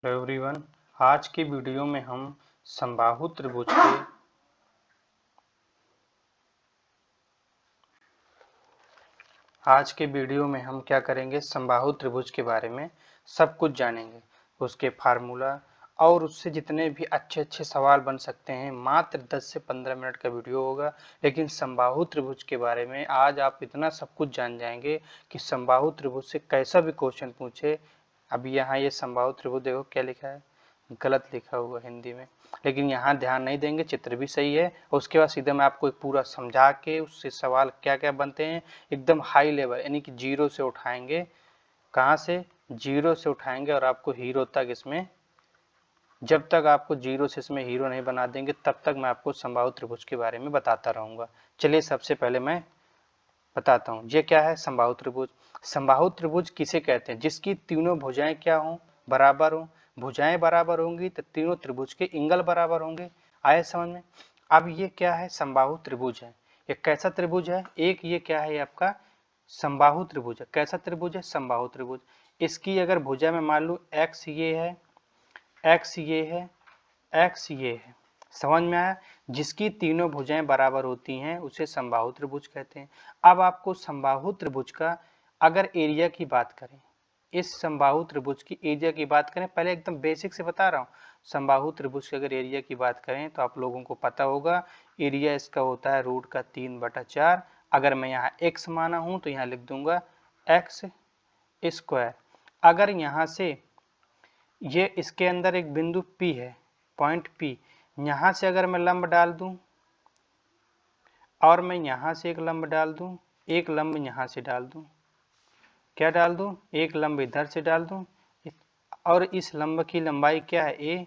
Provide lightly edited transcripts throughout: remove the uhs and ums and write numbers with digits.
Hello everyone. आज की video में हम समबाहु त्रिभुज के क्या करेंगे, समबाहु त्रिभुज के बारे में सब कुछ जानेंगे, उसके फार्मूला और उससे जितने भी अच्छे अच्छे सवाल बन सकते हैं। मात्र 10 से 15 मिनट का वीडियो होगा, लेकिन समबाहु त्रिभुज के बारे में आज आप इतना सब कुछ जान जाएंगे कि समबाहु त्रिभुज से कैसा भी क्वेश्चन पूछे। अभी यहाँ ये समबाहु त्रिभुज देखो क्या लिखा है, गलत लिखा हुआ हिंदी में, लेकिन यहाँ ध्यान नहीं देंगे, चित्र भी सही है। उसके बाद सीधा मैं आपको एक पूरा समझा के उससे सवाल क्या क्या बनते हैं एकदम हाई लेवल, यानी कि जीरो से उठाएंगे। कहाँ से? जीरो से उठाएंगे और आपको हीरो तक इसमें, जब तक आपको जीरो से इसमें हीरो नहीं बना देंगे तब तक मैं आपको समबाहु त्रिभुज के बारे में बताता रहूंगा। चलिए सबसे पहले मैं बताता हूँ ये क्या है समबाहु त्रिभुज। समबाहु त्रिभुज किसे कहते हैं? जिसकी तीनों भुजाएं क्या हों, बराबर हों। भुजाएं बराबर होंगी तो तीनों त्रिभुज के एंगल बराबर होंगे। आए समझ में? अब ये क्या है? समबाहु त्रिभुज है। ये कैसा त्रिभुज है? एक ये क्या है? आपका समबाहु त्रिभुज है। कैसा त्रिभुज है? समबाहु त्रिभुज। इसकी अगर भुजा में मान लूं एक्स ये है, एक्स ये है, एक्स ये है। समझ में आया? जिसकी तीनों भुजाएं बराबर होती हैं उसे समबाहु त्रिभुज कहते हैं। अब आपको समबाहु त्रिभुज का अगर एरिया की बात करें, इस समबाहु त्रिभुज की एरिया की बात करें, पहले एकदम बेसिक से बता रहा हूँ। समबाहु त्रिभुज के अगर एरिया की बात करें तो आप लोगों को पता होगा, एरिया इसका होता है रूट का 3/4। अगर मैं यहाँ x माना हूँ तो यहाँ लिख दूंगा x स्क्वायर। अगर यहाँ से ये इसके अंदर एक बिंदु P है, पॉइंट P, यहाँ से अगर मैं लंब डाल दूं और मैं यहाँ से एक लंब डाल दूं, एक लंब यहाँ से डाल दूं, क्या डाल दूं? एक लंब इधर से डाल दूं, और इस लंब की लंबाई क्या है? A,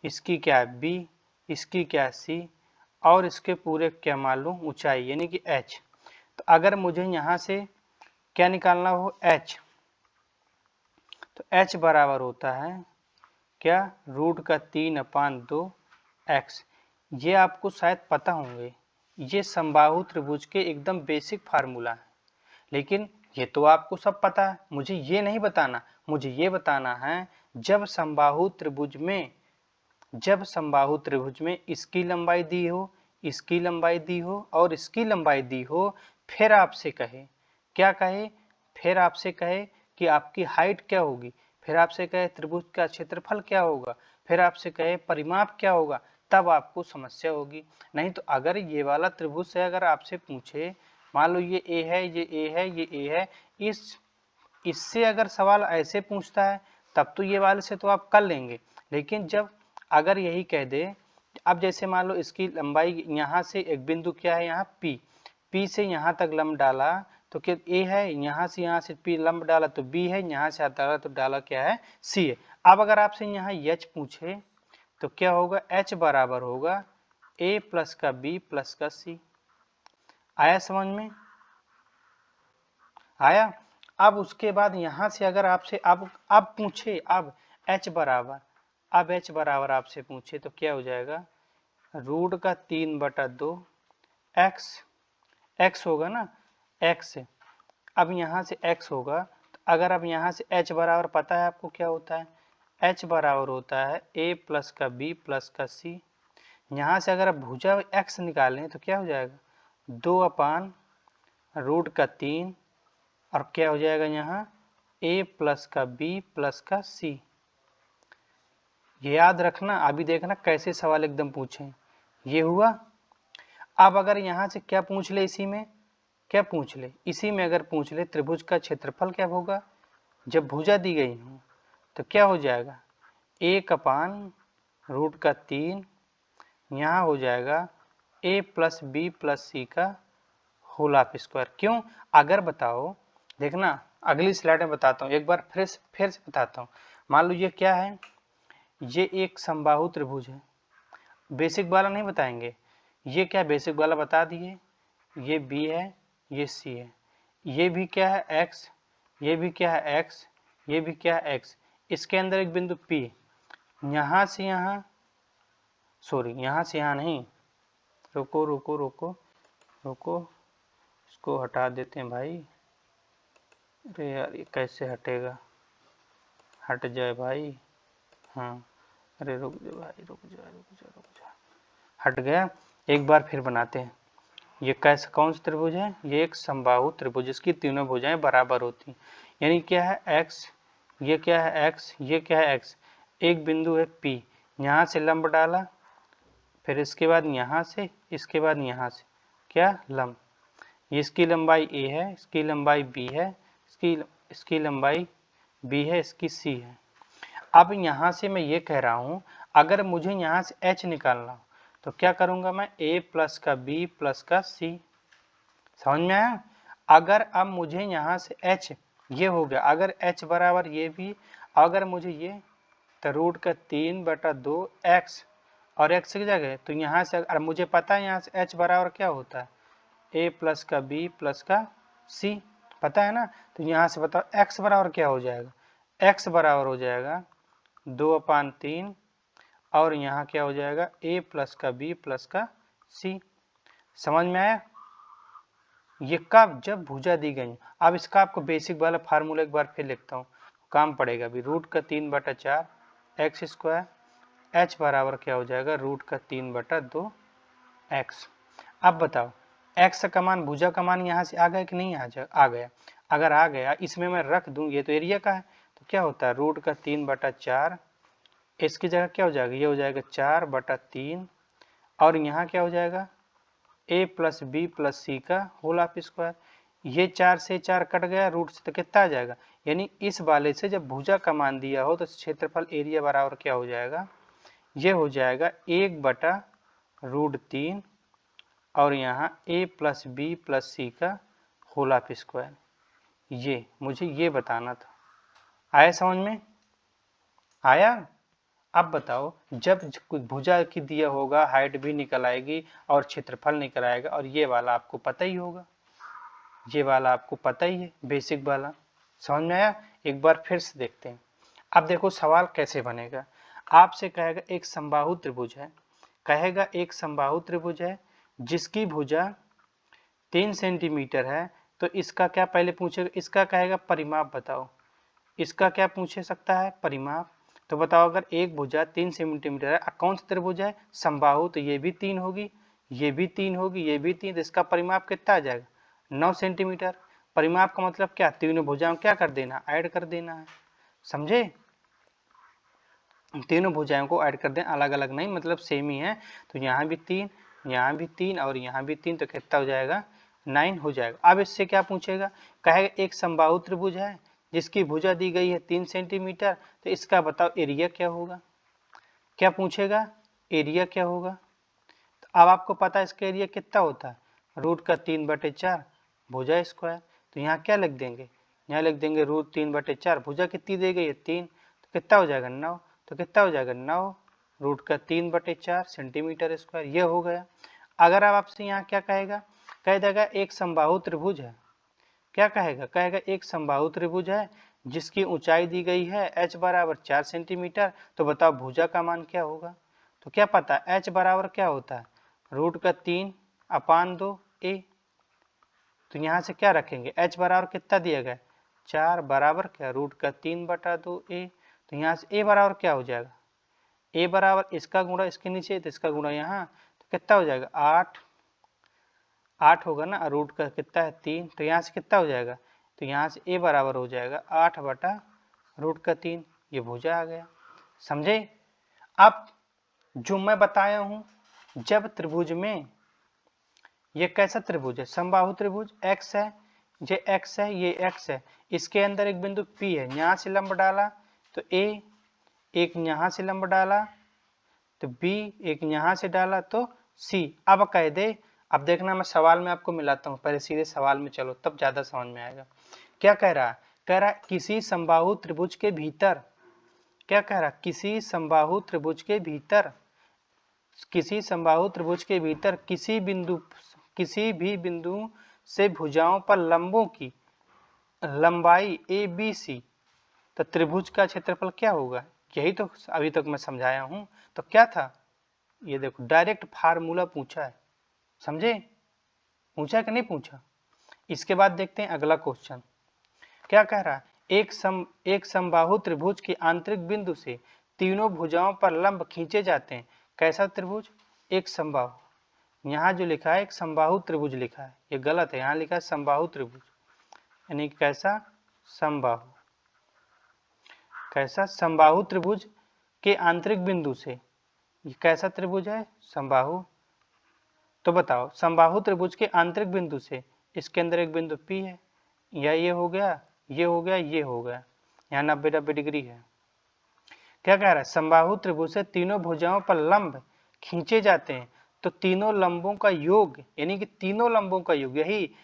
इसकी क्या है? B, इसकी क्या है? C, और इसके पूरे क्या मान लूं? ऊंचाई यानी कि H। तो अगर मुझे यहाँ से क्या निकालना हो? H, तो H बराबर होता है क्या? रूट का 3/2x। ये आपको शायद पता होंगे, ये समबाहु त्रिभुज के एकदम बेसिक फार्मूला है। लेकिन ये तो आपको सब पता है, मुझे ये नहीं बताना। मुझे ये बताना है जब समबाहु त्रिभुज में इसकी लंबाई दी हो, इसकी लंबाई दी हो और इसकी लंबाई दी हो, फिर आपसे कहे, क्या कहे? फिर आपसे कहे कि आपकी हाइट क्या होगी, फिर आपसे कहे त्रिभुज का क्षेत्रफल क्या होगा, फिर आपसे कहे परिमाप क्या होगा, तब आपको समस्या होगी। नहीं तो अगर ये वाला त्रिभुज से अगर आपसे पूछे, मान लो ये ए है, ये ए है, ये ए है, इससे अगर सवाल ऐसे पूछता है तब तो ये वाले से तो आप कर लेंगे। लेकिन जब अगर यही कह दे, अब जैसे मान लो इसकी लंबाई यहाँ से एक बिंदु क्या है यहाँ P से यहाँ तक लंब डाला तो क्या A है, यहाँ से P लंब डाला तो B है, यहाँ से आता तो डाला क्या है? C है। अब अगर आपसे यहाँ H पूछे तो क्या होगा? H बराबर होगा A प्लस का B प्लस का C। आया समझ में? आया? अब उसके बाद यहाँ से अगर आपसे अब पूछे, अब h बराबर आपसे पूछे तो क्या हो जाएगा? रूट का 3/2 x होगा ना, x। अब यहाँ से x होगा तो अगर अब यहाँ से h बराबर पता है आपको क्या होता है? h बराबर होता है a प्लस का b प्लस का c। यहाँ से अगर आप भुजा x निकालें तो क्या हो जाएगा? 2/√3 और क्या हो जाएगा यहाँ? a प्लस का b प्लस का c। ये याद रखना, अभी देखना कैसे सवाल एकदम पूछें। ये हुआ। अब अगर यहाँ से क्या पूछ ले, इसी में क्या पूछ ले, इसी में अगर पूछ ले त्रिभुज का क्षेत्रफल क्या होगा जब भुजा दी गई हो, तो क्या हो जाएगा? 1/√3 यहाँ हो जाएगा a plus b plus c का होल ऑफ स्क्वायर। क्यों? अगर बताओ, देखना अगली स्लाइड में बताता हूँ, एक बार फिर से बताता हूँ। मान लो ये क्या है? ये एक समबाहु त्रिभुज है। बेसिक वाला नहीं बताएंगे, ये क्या बेसिक वाला बता दिए। ये B है, ये C है, ये भी क्या है? X, ये भी क्या है? X, ये भी क्या है? X। इसके अंदर एक बिंदु P, यहाँ से यहाँ, सॉरी यहाँ से यहाँ नहीं, रुको रुको रुको रुको, इसको हटा देते हैं भाई। अरे यार ये कैसे हटेगा? हट जाए भाई, हाँ, अरे रुक जा भाई, रुक जा, हट गया। एक बार फिर बनाते हैं। ये कैसा कौन सा त्रिभुज है? ये एक समबाहु त्रिभुज, इसकी तीनों भुजाएं बराबर होती हैं। यानी क्या है x, ये क्या है x, ये क्या है x। एक बिंदु है P, यहाँ से लंब डाला, फिर इसके बाद यहाँ से, इसके बाद यहाँ से क्या लंब। इसकी लंबाई a है, इसकी लंबाई b है, इसकी लंबाई b है, इसकी c है। अब यहाँ से मैं ये कह रहा हूँ, अगर मुझे यहाँ से h निकालना हो तो क्या करूँगा मैं? a प्लस का b प्लस का c। समझ में आया? अगर अब मुझे यहाँ से h, ये हो गया, अगर h बराबर ये भी, अगर मुझे ये, तो रूट का 3/2 x, और x की जगह तो यहाँ से, अगर मुझे पता है यहाँ से h बराबर क्या होता है, a प्लस का b प्लस का c, पता है ना। तो यहाँ से बताओ x बराबर क्या हो जाएगा? x बराबर हो जाएगा 2/3, और यहाँ क्या हो जाएगा? a प्लस का b प्लस का c। समझ में आया? ये कब? जब भुजा दी गई। अब इसका आपको बेसिक वाला फार्मूला एक बार फिर लिखता हूँ, काम पड़ेगा अभी। रूट का 3/4 एक्स स्क्वायर, h बराबर क्या हो जाएगा? रूट का 3/2 x। अब बताओ x का मान, भुजा का मान यहाँ से आ गया कि नहीं आ गया? अगर आ गया, इसमें मैं रख दूं, ये तो एरिया का है, तो क्या होता है? रूट का 3/4, इसकी जगह क्या हो जाएगा? ये हो जाएगा 4/3, और यहाँ क्या हो जाएगा? a प्लस बी प्लस सी का होल ऑफ स्क्वायर। ये 4 से 4 कट गया, रूट से तो कितना आ जाएगा? यानी इस वाले से जब भुजा का मान दिया हो तो क्षेत्रफल एरिया बराबर क्या हो जाएगा? ये हो जाएगा 1/√3, और यहाँ a प्लस बी प्लस सी का होल ऑफ स्क्वायर। ये मुझे ये बताना था। आया समझ में? आया? अब बताओ, जब भुजा की दिया होगा, हाइट भी निकल आएगी और क्षेत्रफल निकल आएगा, और ये वाला आपको पता ही होगा, ये वाला आपको पता ही है, बेसिक वाला। समझ में आया? एक बार फिर से देखते हैं। अब देखो सवाल कैसे बनेगा। आपसे कहेगा एक समबाहु त्रिभुज है, कहेगा एक समबाहु त्रिभुज है जिसकी भुजा 3 सेंटीमीटर है, तो इसका क्या पहले पूछेगा? इसका कहेगा परिमाप बताओ। इसका क्या पूछ सकता है? परिमाप। तो बताओ, अगर एक भुजा 3 सेंटीमीटर है, कौन सा त्रिभुज है? समबाहु, तो ये भी 3 होगी, ये भी 3 होगी, ये भी 3, तो इसका परिमाप कितना आ जाएगा? 9 सेंटीमीटर। परिमाप का मतलब क्या? तीनों भुजाओं क्या कर देना? ऐड कर देना है। समझे? तीनों भुजाओं को ऐड कर दें, अलग अलग नहीं, मतलब सेम ही है। तो यहाँ भी 3, यहाँ भी 3, और यहाँ भी 3, तो कितना हो जाएगा? 9 हो जाएगा। अब इससे क्या पूछेगा? कहेगा एक समबाहु त्रिभुज है जिसकी भुजा दी गई है 3 सेंटीमीटर, तो इसका बताओ एरिया क्या होगा? क्या पूछेगा? एरिया क्या होगा? तो अब आपको पता है इसका एरिया कितना होता है? रूट का 3/4 भुजा स्क्वायर। तो यहाँ क्या लिख देंगे? यहाँ लिख देंगे रूट 3/4, भुजा कितनी दी गई है? 3, तो कितना हो जाएगा? 9। तो कितना हो जाएगा? 9 रूट का 3/4 सेंटीमीटर स्क्वायर। ये हो गया। अगर अब आपसे यहाँ क्या कहेगा? कह देगा एक समबाहु त्रिभुज है। क्या कहेगा? कहेगा एक समबाहु त्रिभुज है जिसकी ऊंचाई दी गई है h बराबर 4 सेंटीमीटर, तो बताओ भुजा का मान क्या होगा? तो क्या पता है h बराबर क्या होता है? रूट का 3/2 a। तो यहाँ से क्या रखेंगे? h बराबर कितना दिया गया? 4 बराबर क्या? रूट का 3/2 a। तो यहाँ से a बराबर क्या हो जाएगा? a बराबर इसका गुणा इसके नीचे, तो इसका गुणा यहाँ, तो कितना हो जाएगा? 8 होगा ना, रूट का कितना है? 3, तो यहाँ से कितना हो जाएगा? तो यहाँ से a बराबर हो जाएगा 8/√3। ये भुजा आ गया। समझे? अब जो मैं बताया हूँ, जब त्रिभुज में, ये कैसा त्रिभुज है? समबाहु त्रिभुज, x है, ये x है, ये x है, इसके अंदर एक बिंदु P है, यहाँ से लंब डाला तो a, एक यहाँ से लंब डाला तो b, एक यहाँ से डाला तो c। अब कह दे, अब देखना मैं सवाल में आपको मिलाता हूँ, पहले सीधे सवाल में चलो, तब ज्यादा समझ में आएगा। क्या कह रहा है? कह रहा है किसी समबाहु त्रिभुज के भीतर, क्या कह रहा है? किसी समबाहु त्रिभुज के भीतर, किसी समबाहु त्रिभुज के भीतर किसी भी बिंदु से भुजाओं पर लंबों की लंबाई ए बी सी, तो त्रिभुज का क्षेत्रफल क्या होगा? यही तो अभी तक मैं समझाया हूँ। तो क्या था? ये देखो डायरेक्ट फार्मूला पूछा है। समझे? पूछा कि नहीं पूछा? इसके बाद देखते हैं अगला क्वेश्चन। क्या कह रहा है? एक समबाहु त्रिभुज के आंतरिक बिंदु से तीनों भुजाओं पर लंब खींचे जाते हैं। कैसा त्रिभुज? एक समबाहु। यहाँ जो लिखा है एक समबाहु त्रिभुज लिखा है, ये गलत है, यहाँ लिखा है समबाहु त्रिभुज, यानी कैसा? समबाहु। कैसा? समबाहु त्रिभुज के आंतरिक बिंदु से, ये कैसा त्रिभुज है? समबाहु। तो बताओ, समबाहु त्रिभुज के आंतरिक बिंदु से इसके अंदर एक बिंदु P है, या ये हो गया, ये हो गया, ये हो गया, यहाँ 90-90 डिग्री है। क्या कह रहा है? समबाहु त्रिभुज से तीनों भुजाओं पर लंब खींचे जाते हैं, तो तीनों लंबों का योग, यानी कि तीनों लंबों का योग, यही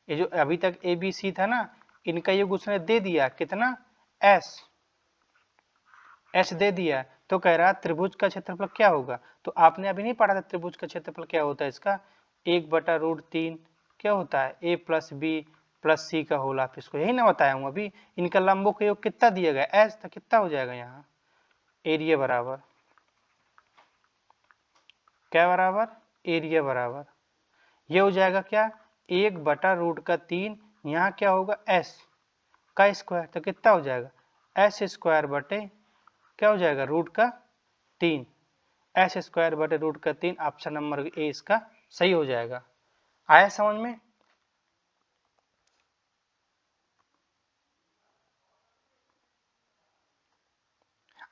ये जो अभी तक ABC था ना, इनका योग उसने दे दिया, कितना? S दे दिया। तो कह रहा त्रिभुज का क्षेत्रफल क्या होगा? तो आपने अभी नहीं पढ़ा था त्रिभुज का क्षेत्रफल क्या होता है? इसका 1/√3 क्या होता है? A + B + C का होल ऑफ स्क्वायर, यही ना बताया हूँ अभी। इनका लंबों का योग कितना दिया गया? S था, कितना हो जाएगा यहाँ? एरिया बराबर क्या बराबर? एरिया बराबर ये हो जाएगा क्या? 1/√3, यहाँ क्या होगा? S का स्क्वायर, तो कितना हो जाएगा? S² बटे क्या हो जाएगा? √3। S² बटे √3, ऑप्शन नंबर ए इसका सही हो जाएगा। आया समझ में?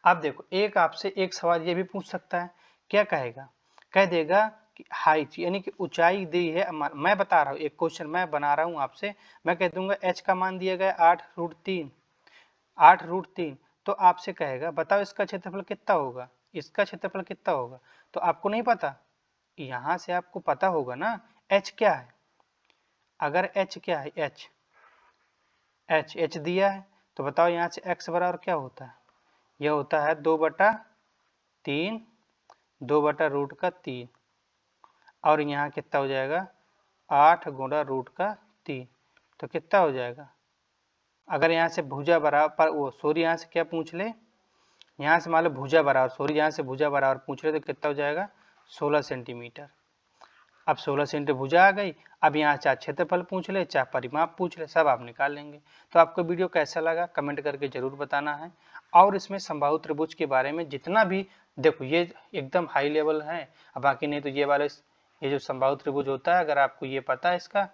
अब देखो, एक आपसे एक सवाल ये भी पूछ सकता है, क्या कहेगा? कह देगा कि हाइट यानी कि ऊंचाई दी है, मैं बता रहा हूँ, एक क्वेश्चन मैं बना रहा हूँ आपसे, मैं कह दूंगा h का मान दिया गया 8√3, तो आपसे कहेगा बताओ इसका क्षेत्रफल कितना होगा? इसका क्षेत्रफल कितना होगा? तो आपको नहीं पता, यहाँ से आपको पता होगा ना h क्या है। अगर h क्या है? h दिया है, तो बताओ यहाँ से x बराबर क्या होता है? यह होता है 2/3, 2/√3, और यहाँ कितना हो जाएगा? 8 गुणा √3, तो कितना हो जाएगा? अगर यहाँ से भुजा बराबर, वो सॉरी यहाँ से क्या पूछ ले, यहाँ से मान लो भुजा बराबर, सॉरी यहाँ से भुजा बराबर पूछ ले, तो कितना हो जाएगा? 16 सेंटीमीटर। अब 16 सेंटीमीटर भुजा आ गई। अब यहाँ चाहे क्षेत्रफल पूछ ले, चाहे परिमाप पूछ ले, सब आप निकाल लेंगे। तो आपको वीडियो कैसा लगा कमेंट करके जरूर बताना है। और इसमें समबाहु त्रिभुज के बारे में जितना भी, देखो ये एकदम हाई लेवल है, अब बाकी नहीं तो ये वाले, ये जो समबाहु त्रिभुज होता है, अगर आपको ये पता है इसका,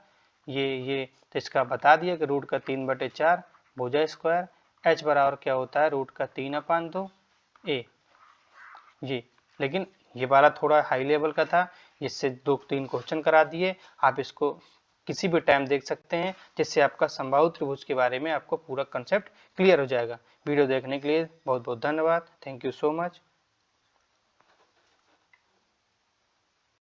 ये तो इसका बता दिया कि √3/4 भुजा स्क्वायर, h बराबर क्या होता है? √3/2 a। जी, लेकिन ये वाला थोड़ा हाई लेवल का था, इससे 2-3 क्वेश्चन करा दिए। आप इसको किसी भी टाइम देख सकते हैं, जिससे आपका समबाहु त्रिभुज के बारे में आपको पूरा कंसेप्ट क्लियर हो जाएगा। वीडियो देखने के लिए बहुत बहुत धन्यवाद। Thank you so much.